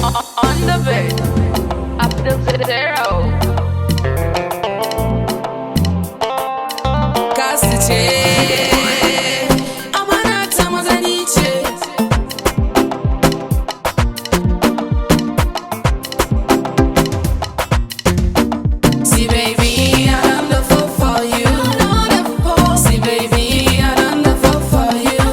On the bed, up to zero. Kasance amana ta mazani ce. See baby, I done the fall for you. See baby, I done the fall for you.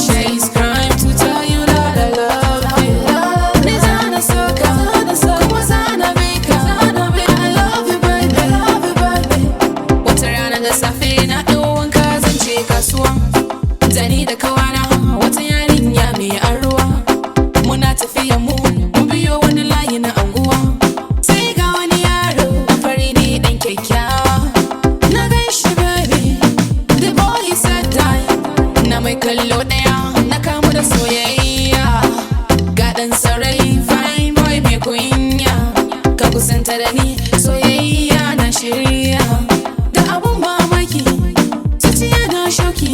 Chase crime to tell you that I love you. Ni zana soka, kuma zana bika. I love you baby. Wata rana da safe na ɗau wanka zan je kasuwa. Zani da kawana wata yarinya mai arruwa. Muna tafiya mu biyo wani layi na anguwa. Sai ga wani yaro fari ne ɗan kyakkyawa. Na gan shi baby, the boy is so die. Na mai kallo ɗaya na kamu da soyayya. Ga ɗan saurayi fine boy mai kunya. Ka kusanta da ni soyayya na shirya. Da abun mamaki zuciya na shoki.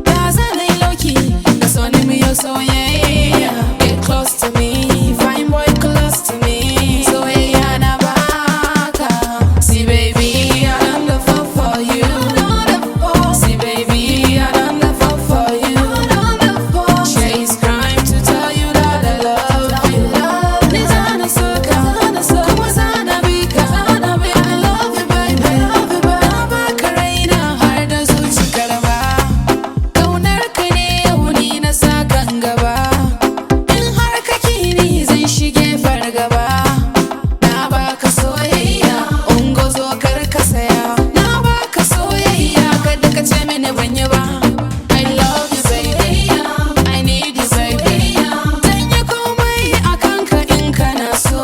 Da zanai loki da so ni mu yau soyayya. Get close to me, fine boy close to me. Soyayya na baka. See baby, I done the fall for you. See baby, I done the fall for you. Chase crime to tell you that I love you. Ni zana soka, kuma zana bika. I love you baby. Na baka raina har da zuci karba. Kaunar ka ne yau ni na sa kan gaba. In har ka kini zan shige fargaba. Na baka soyayya, ungo zo kar ka saya. Na baka soyayya, kada ka ce mini ban yi ba. I love you baby, I need you baby. Zan yi komai a kanka in kana so.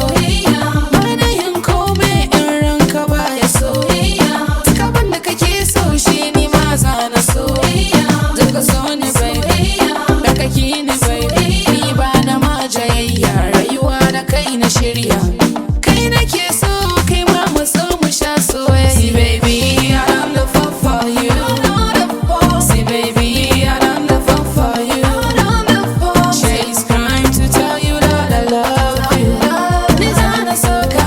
Bana yin komai in ranka baya so. Duk abin da kake so shi ni ma za na so. Daga so ni baby, da kake ni baby. Ni ba na ma jayayya, rayuwa da kai na shirya. Kai nake so, kai ma mu so mu sha soyayya. See baby, I done the fall for you. See baby, I done the fall for you. Chase crime to tell you that I love you. Ni zana soka,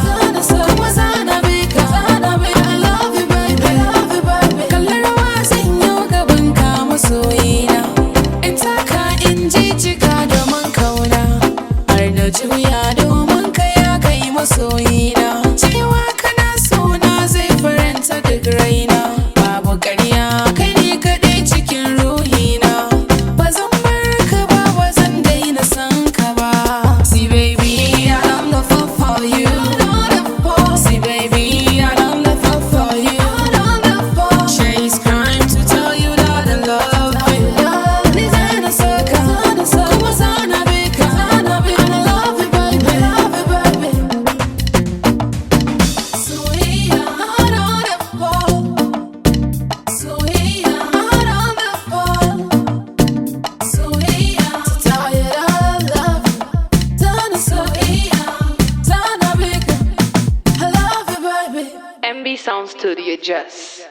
kuma zana bika. I love you baby. Kallar rawa zan yi gaban ka masoyina. In taka in jijjiga domin kauna. Har da juya domin ka ya kai masoyina. Cewa kana sona zai faranta duk raina. Babu ƙarya kai ne kaɗai cikin ruhina. Ba zan bar ka ba, ba zan daina san ka ba. See baby, I done the fall for you. See baby, I done the fall for you. Chase crime to tell you that I love you. Ni zana soka, kuma zana bika. I love you baby. Soyayya, I done the fall. Soyayya, I done the fall. Soyayya, to tell you that I love you. Zana soyayya, zana bika. I love you baby. MB Sound Studio Just.